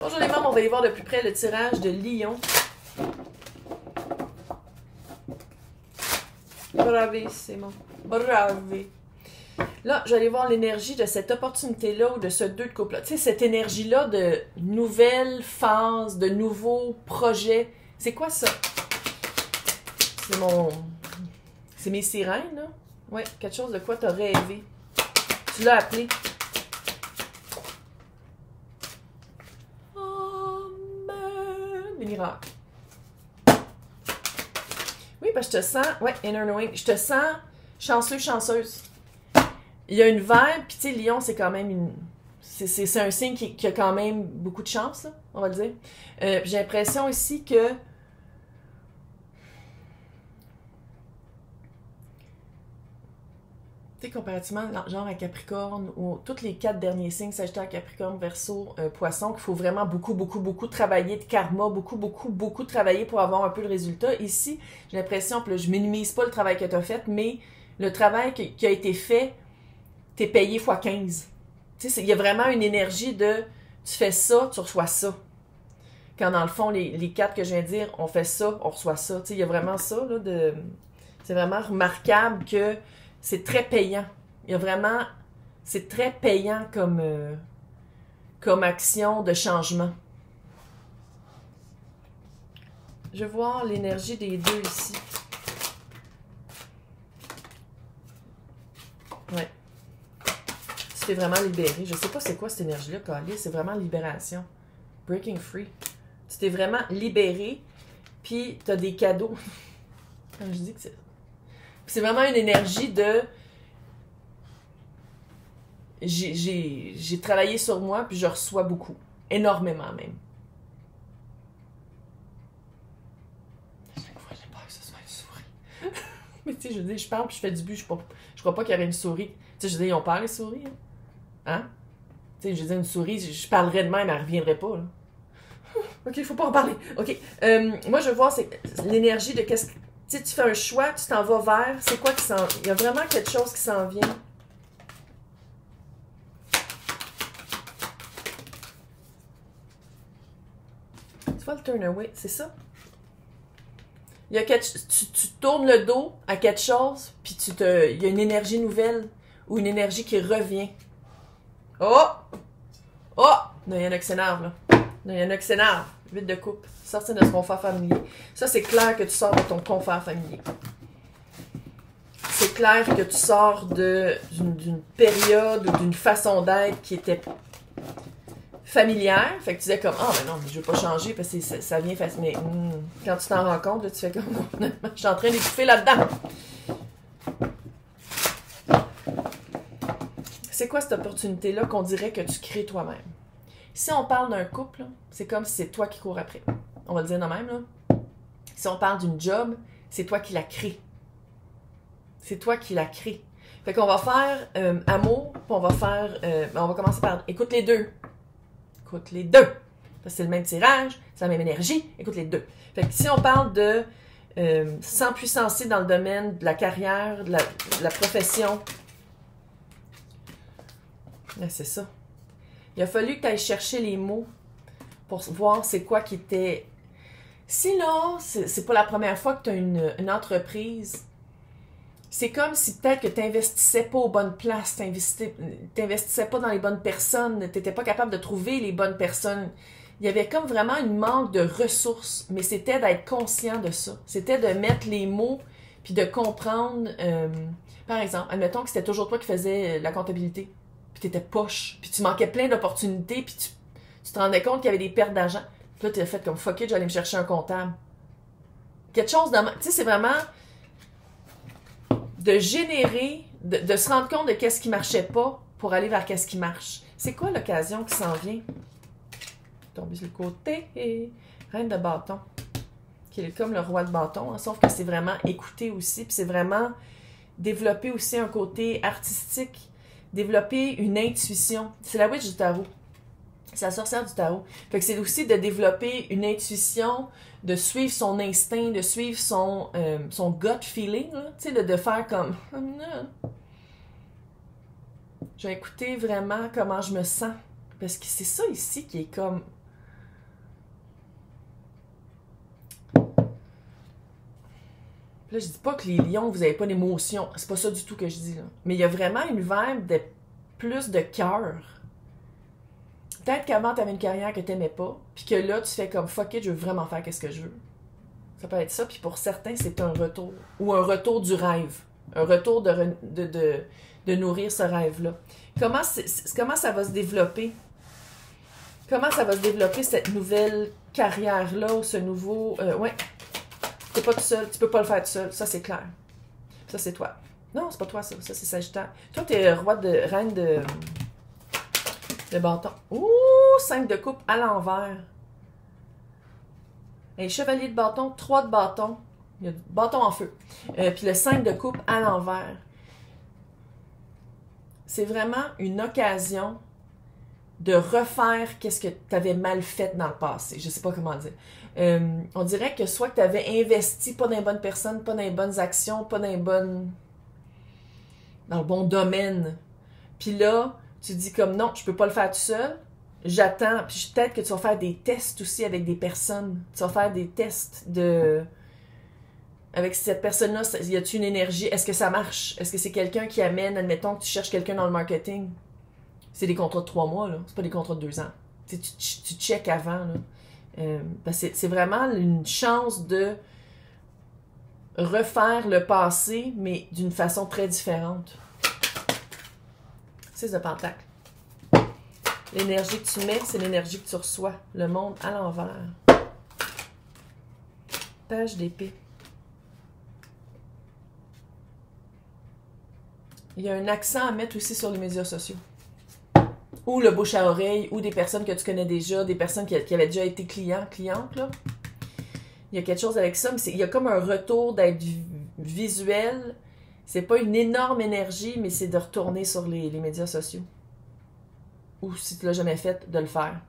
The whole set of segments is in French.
Bonjour les membres, on va aller voir de plus près le tirage de Lion. Bravissimo. Bravé. Là, je vais aller voir l'énergie de cette opportunité-là ou de ce 2 de couple-là. Tu sais, cette énergie-là de nouvelle phase, de nouveaux projets. C'est quoi ça? C'est mon... C'est mes sirènes, là? Ouais, quelque chose de quoi t'as rêvé. Tu l'as appelé. Des miracles. Oui, parce que je te sens... Ouais, Inner Knowing. Je te sens chanceux, chanceuse. Il y a une vibe, puis tu sais, Lion, c'est quand même une... C'est un signe qui a quand même beaucoup de chance, là, on va le dire. J'ai l'impression aussi que... Tu sais, comparativement, genre à Capricorne, ou tous les 4 derniers signes, Sagittaire, Capricorne, Verseau, Poisson, qu'il faut vraiment beaucoup travailler de karma, beaucoup travailler pour avoir un peu de résultat. Ici, j'ai l'impression, que je minimise pas le travail que tu as fait, mais le travail qui a été fait, t'es payé x 15. Tu sais, il y a vraiment une énergie de tu fais ça, tu reçois ça. Quand dans le fond, les 4 que je viens de dire, on fait ça, on reçoit ça. Tu sais, il y a vraiment ça, là, de... C'est vraiment remarquable que c'est très payant. Il y a vraiment... C'est très payant comme action de changement. Je vais voir l'énergie des deux ici. Ouais. Tu t'es vraiment libéré. Je sais pas c'est quoi cette énergie-là, Kali. C'est vraiment libération. Breaking free. Tu t'es vraiment libéré, puis tu as des cadeaux. Comme je dis que c'est vraiment une énergie de... J'ai travaillé sur moi, puis je reçois beaucoup. Énormément, même. Chaque fois, j'ai peur que ce soit une souris. Mais tu sais, je dis, je parle, puis je fais du but. Je crois pas qu'il y avait une souris. Tu sais, je dis, ils ont peur, les souris. Hein? Tu sais, je dis, une souris, je parlerais de même, elle reviendrait pas, là. Ok, faut pas en parler. Ok. Moi, je vois, c'est l'énergie de qu'est-ce que... Tu sais, tu fais un choix, tu t'en vas vers... C'est quoi qui s'en... Il y a vraiment quelque chose qui s'en vient. Tu vois le turn away, c'est ça? Il y a tu tournes le dos à quelque chose, puis il y a une énergie nouvelle ou une énergie qui revient. Oh! Oh! Non, il y en a qui s'énervent, là. Non, il y en a qui s'énervent. 8 de coupe. Sortir de ce confort familier. Ça, c'est clair que tu sors de ton confort familier. C'est clair que tu sors d'une période ou d'une façon d'être qui était familière. Fait que tu disais comme, ah, mais non, mais je veux pas changer parce que ça vient facile. Mais quand tu t'en rends compte, là, tu fais comme, je suis en train d'étouffer là-dedans. C'est quoi cette opportunité-là qu'on dirait que tu crées toi-même? Si on parle d'un couple, c'est comme si c'est toi qui cours après. On va le dire de même, là. Si on parle d'une job, c'est toi qui la crée. C'est toi qui la crée. Fait qu'on va faire amour, puis on va faire... on va commencer par... Écoute les deux. Écoute les deux. Parce que c'est le même tirage, c'est la même énergie. Écoute les deux. Fait que si on parle de s'empuissancer dans le domaine de la carrière, de la profession... Là, c'est ça. Il a fallu que tu ailles chercher les mots pour voir c'est quoi qui était... Si là, c'est pas la première fois que tu as une entreprise, c'est comme si peut-être que tu n'investissais pas aux bonnes places, tu n'investissais pas dans les bonnes personnes, tu n'étais pas capable de trouver les bonnes personnes. Il y avait comme vraiment une manque de ressources, mais c'était d'être conscient de ça. C'était de mettre les mots puis de comprendre... par exemple, admettons que c'était toujours toi qui faisais la comptabilité. Puis t'étais poche, puis tu manquais plein d'opportunités, puis tu te rendais compte qu'il y avait des pertes d'argent. Puis là, t'as fait comme fuck it, j'allais me chercher un comptable. Quelque chose de... Tu sais, c'est vraiment de générer, de se rendre compte de qu'est-ce qui marchait pas pour aller vers qu'est-ce qui marche. C'est quoi l'occasion qui s'en vient? Tomber sur le côté. Reine de bâton. Qui est comme le roi de bâton, hein, sauf que c'est vraiment écouter aussi, puis c'est vraiment développer aussi un côté artistique. Développer une intuition. C'est la witch du tarot. C'est la sorcière du tarot. Fait que c'est aussi de développer une intuition, de suivre son instinct, de suivre son gut feeling, tu sais, de faire comme... Je vais écouter vraiment comment je me sens. Parce que c'est ça ici qui est comme... Là, je dis pas que les lions, vous avez pas d'émotion. C'est pas ça du tout que je dis, là. Mais il y a vraiment une vibe de plus de cœur. Peut-être qu'avant, tu avais une carrière que tu n'aimais pas, puis que là, tu fais comme fuck it, je veux vraiment faire ce que je veux. Ça peut être ça, puis pour certains, c'est un retour. Ou un retour du rêve. Un retour de nourrir ce rêve-là. Comment ça va se développer? Comment ça va se développer, cette nouvelle carrière-là, ou ce nouveau... ouais, t'es pas tout seul, tu peux pas le faire tout seul, ça c'est clair. Ça c'est toi. Non, c'est pas toi ça, ça c'est Sagittaire. Toi, t'es reine de bâton. Ouh, 5 de coupe à l'envers. Et chevalier de bâton, 3 de bâton. Il y a bâton en feu. Puis le 5 de coupe à l'envers. C'est vraiment une occasion de refaire qu'est-ce que tu avais mal fait dans le passé. Je sais pas comment dire. On dirait que soit que tu avais investi pas dans les bonnes personnes, pas dans les bonnes actions, pas dans le bon domaine. Puis là, tu dis comme non, je peux pas le faire tout seul. J'attends. Puis peut-être que tu vas faire des tests aussi avec des personnes. Tu vas faire des tests avec cette personne-là, y a-t-il une énergie? Est-ce que ça marche? Est-ce que c'est quelqu'un qui amène, admettons que tu cherches quelqu'un dans le marketing? C'est des contrats de 3 mois, là. C'est pas des contrats de 2 ans. Tu checkes avant, là. C'est vraiment une chance de refaire le passé, mais d'une façon très différente. 6 de pentacle. L'énergie que tu mets, c'est l'énergie que tu reçois. Le monde à l'envers. Page d'épée. Il y a un accent à mettre aussi sur les médias sociaux. Ou le bouche à oreille, ou des personnes que tu connais déjà, des personnes qui avaient déjà été clientes, là. Il y a quelque chose avec ça, mais il y a comme un retour d'être visuel. C'est pas une énorme énergie, mais c'est de retourner sur les médias sociaux. Ou si tu l'as jamais fait, de le faire.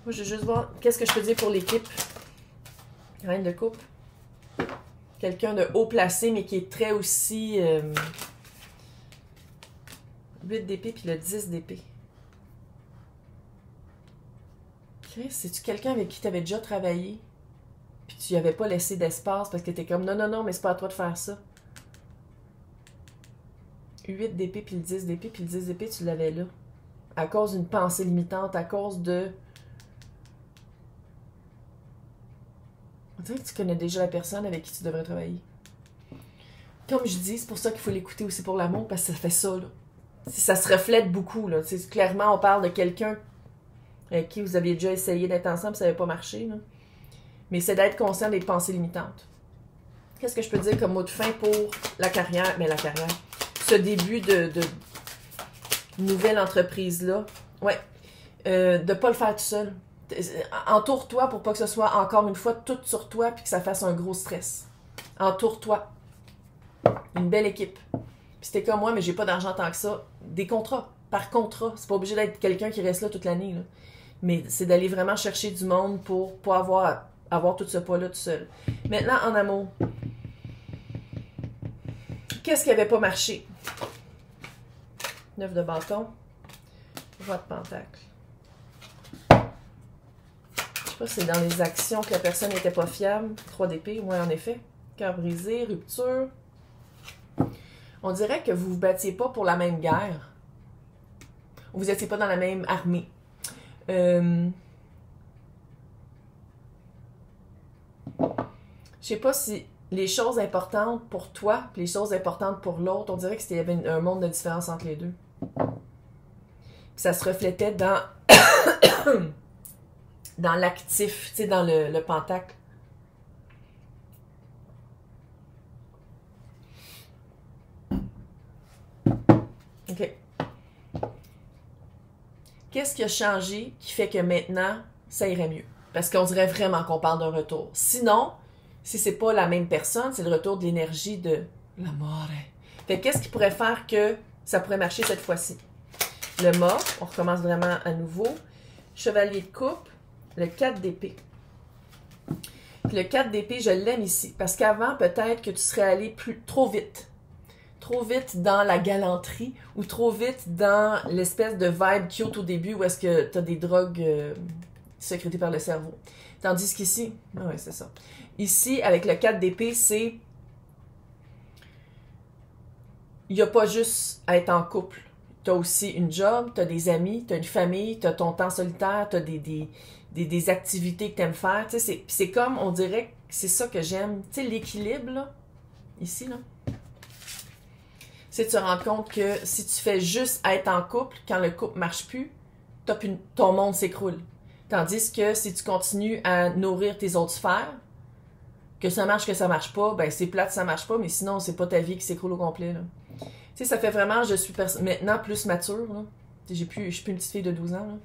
Moi, je vais juste voir qu'est-ce que je peux dire pour l'équipe. Reine de coupe. Quelqu'un de haut placé, mais qui est très aussi... 8 d'épée, puis le 10 d'épée. Chris, c'est-tu quelqu'un avec qui tu avais déjà travaillé? Puis tu n'y avais pas laissé d'espace parce que tu étais comme non, mais c'est pas à toi de faire ça. 8 d'épée, puis le 10 d'épée, puis le 10 d'épée, tu l'avais là. À cause d'une pensée limitante, à cause de... On dirait que tu connais déjà la personne avec qui tu devrais travailler. Comme je dis, c'est pour ça qu'il faut l'écouter aussi pour l'amour, parce que ça fait ça, là. Ça se reflète beaucoup, là. T'sais, clairement, on parle de quelqu'un avec qui vous aviez déjà essayé d'être ensemble, ça n'avait pas marché, là. Mais c'est d'être conscient des pensées limitantes. Qu'est-ce que je peux dire comme mot de fin pour la carrière? Mais la carrière. Ce début de nouvelle entreprise-là. Ouais. De pas le faire tout seul. Entoure-toi pour pas que ce soit encore une fois tout sur toi puis que ça fasse un gros stress. Entoure-toi. Une belle équipe. Puis c'était comme moi, mais j'ai pas d'argent tant que ça. Des contrats. Par contrat. C'est pas obligé d'être quelqu'un qui reste là toute l'année, là. Mais c'est d'aller vraiment chercher du monde pour pas avoir tout ce poids-là tout seul. Maintenant, en amour. Qu'est-ce qui avait pas marché? 9 de bâton. Roi de pentacle. Je sais pas si c'est dans les actions que la personne n'était pas fiable. 3 d'épée, oui, en effet. Cœur brisé, rupture. On dirait que vous vous battiez pas pour la même guerre. Vous n'étiez pas dans la même armée. Je sais pas si les choses importantes pour toi et les choses importantes pour l'autre, on dirait qu'il y avait un monde de différence entre les deux. Puis ça se reflétait dans dans l'actif, tu sais, dans le pentacle. OK. Qu'est-ce qui a changé qui fait que maintenant, ça irait mieux? Parce qu'on dirait vraiment qu'on parle d'un retour. Sinon, si c'est pas la même personne, c'est le retour de l'énergie de l'amore. Fait qu'est-ce qui pourrait faire que ça pourrait marcher cette fois-ci? Le mât, on recommence vraiment à nouveau. Chevalier de coupe, le 4 d'épée. Puis le 4 d'épée, je l'aime ici. Parce qu'avant, peut-être que tu serais allé trop vite. Trop vite dans la galanterie ou trop vite dans l'espèce de vibe cute au début où est-ce que tu as des drogues sécrété par le cerveau. Tandis qu'ici, ouais, c'est ça. Ici, avec le 4 d'épée, c'est... Il n'y a pas juste à être en couple. Tu as aussi une job, tu as des amis, tu as une famille, tu as ton temps solitaire, tu as des activités que tu aimes faire. C'est comme, on dirait que c'est ça que j'aime. Tu sais, l'équilibre, là, ici, là, c'est de se rendre compte que si tu fais juste être en couple, quand le couple marche plus, ton monde s'écroule. Tandis que si tu continues à nourrir tes autres sphères, que ça marche pas, ben c'est plate, ça marche pas, mais sinon, c'est pas ta vie qui s'écroule au complet, là. Tu sais, ça fait vraiment, je suis maintenant plus mature, là. Je suis plus une petite fille de 12 ans,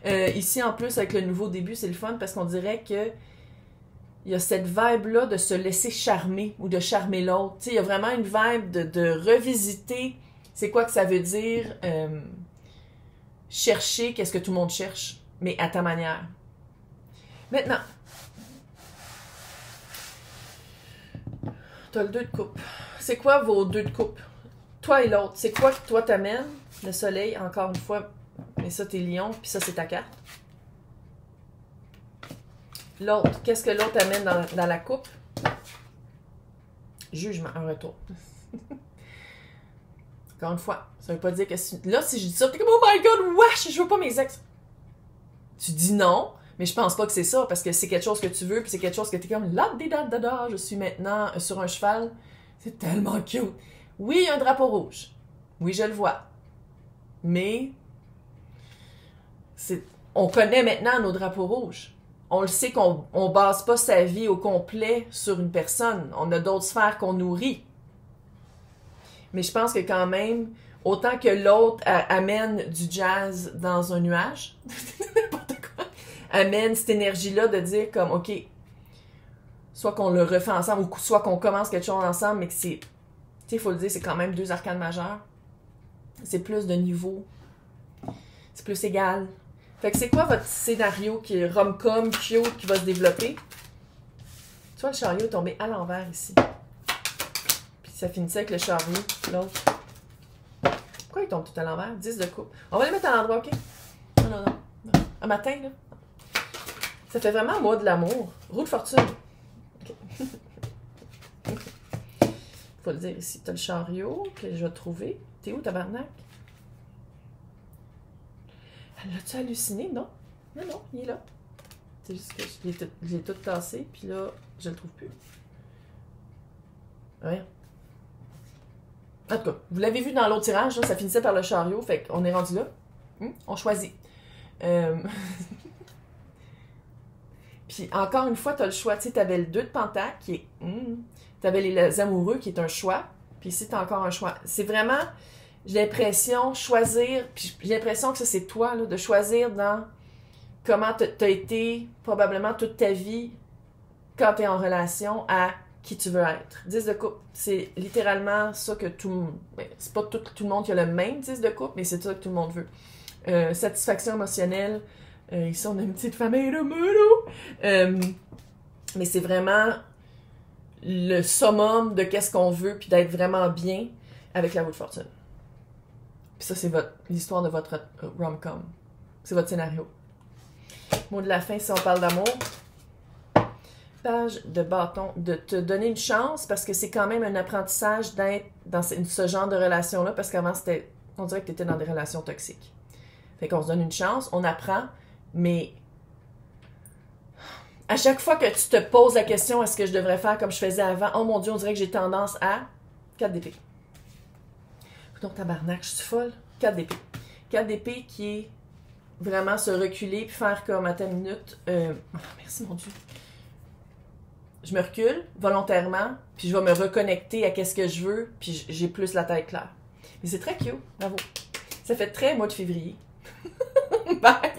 là. Ici, en plus, avec le nouveau début, c'est le fun parce qu'on dirait que il y a cette vibe-là de se laisser charmer ou de charmer l'autre. Tu sais, il y a vraiment une vibe de revisiter c'est quoi que ça veut dire chercher qu'est-ce que tout le monde cherche, mais à ta manière. Maintenant, t'as le 2 de coupe. C'est quoi vos 2 de coupe? Toi et l'autre, c'est quoi que toi t'amènes? Le soleil, encore une fois, mais ça t'es lion, puis ça c'est ta carte. L'autre, qu'est-ce que l'autre amène dans la coupe? Jugement, un retour. Encore une fois, ça veut pas dire que si... Là, si je dis ça, t'es comme « Oh my God, wesh, je veux pas mes ex! » Tu dis non, mais je pense pas que c'est ça, parce que c'est quelque chose que tu veux, puis c'est quelque chose que t'es comme « La di da da da, je suis maintenant sur un cheval. » C'est tellement cute. Oui, il y a un drapeau rouge. Oui, je le vois. Mais... on connaît maintenant nos drapeaux rouges. On le sait qu'on ne base pas sa vie au complet sur une personne. On a d'autres sphères qu'on nourrit. Mais je pense que quand même, autant que l'autre amène du jazz dans un nuage, n'importe quoi, amène cette énergie-là de dire comme, OK, soit qu'on le refait ensemble, ou soit qu'on commence quelque chose ensemble, mais que c'est, tu sais, il faut le dire, c'est quand même 2 arcanes majeures. C'est plus de niveau. C'est plus égal. Fait que c'est quoi votre scénario qui est rom-com, cute, qui va se développer? Tu vois, le chariot est tombé à l'envers ici. Puis ça finissait avec le chariot, l'autre. Pourquoi il tombe tout à l'envers? 10 de coupe. On va les mettre à l'endroit, OK? Non. Un matin, là. Ça fait vraiment moi de l'amour. Roue de fortune. OK. Faut le dire ici. T'as le chariot que je vais trouver. T'es où, tabarnak? L'as-tu halluciné? Non. Non, il est là. C'est juste que je l'ai tout tassé, puis là, je le trouve plus. Ouais. En tout cas, vous l'avez vu dans l'autre tirage, là, ça finissait par le chariot, fait qu'on est rendu là. On choisit. Puis encore une fois, tu as le choix. Tu sais, tu avais le 2 de pentacle qui est... tu avais les amoureux qui est un choix. Puis ici, tu as encore un choix. C'est vraiment... J'ai l'impression, choisir, puis j'ai l'impression que ça, c'est toi, là, de choisir dans comment t'as été probablement toute ta vie quand t'es en relation à qui tu veux être. 10 de coupe, c'est littéralement ça que tout le monde... C'est pas tout le monde qui a le même 10 de coupe, mais c'est ça que tout le monde veut. Satisfaction émotionnelle. Ici, on a une petite famille de moulous. Mais c'est vraiment le summum de qu'est-ce qu'on veut, puis d'être vraiment bien avec la roue de fortune. Puis ça, c'est l'histoire de votre rom-com. C'est votre scénario. Mot de la fin, si on parle d'amour. Page de bâton. De te donner une chance, parce que c'est quand même un apprentissage d'être dans ce genre de relation-là, parce qu'avant, on dirait que tu étais dans des relations toxiques. Fait qu'on se donne une chance, on apprend, mais à chaque fois que tu te poses la question, est-ce que je devrais faire comme je faisais avant? Oh mon Dieu, on dirait que j'ai tendance à 4 d'épée. Donc, tabarnak, je suis folle. 4 d'épée. 4 d'épée qui est vraiment se reculer puis faire comme à ta minute. Merci, mon Dieu. Je me recule volontairement, puis je vais me reconnecter à qu'est-ce que je veux, puis j'ai plus la tête claire. Mais c'est très cute. Bravo. Ça fait très mois de février. Bye!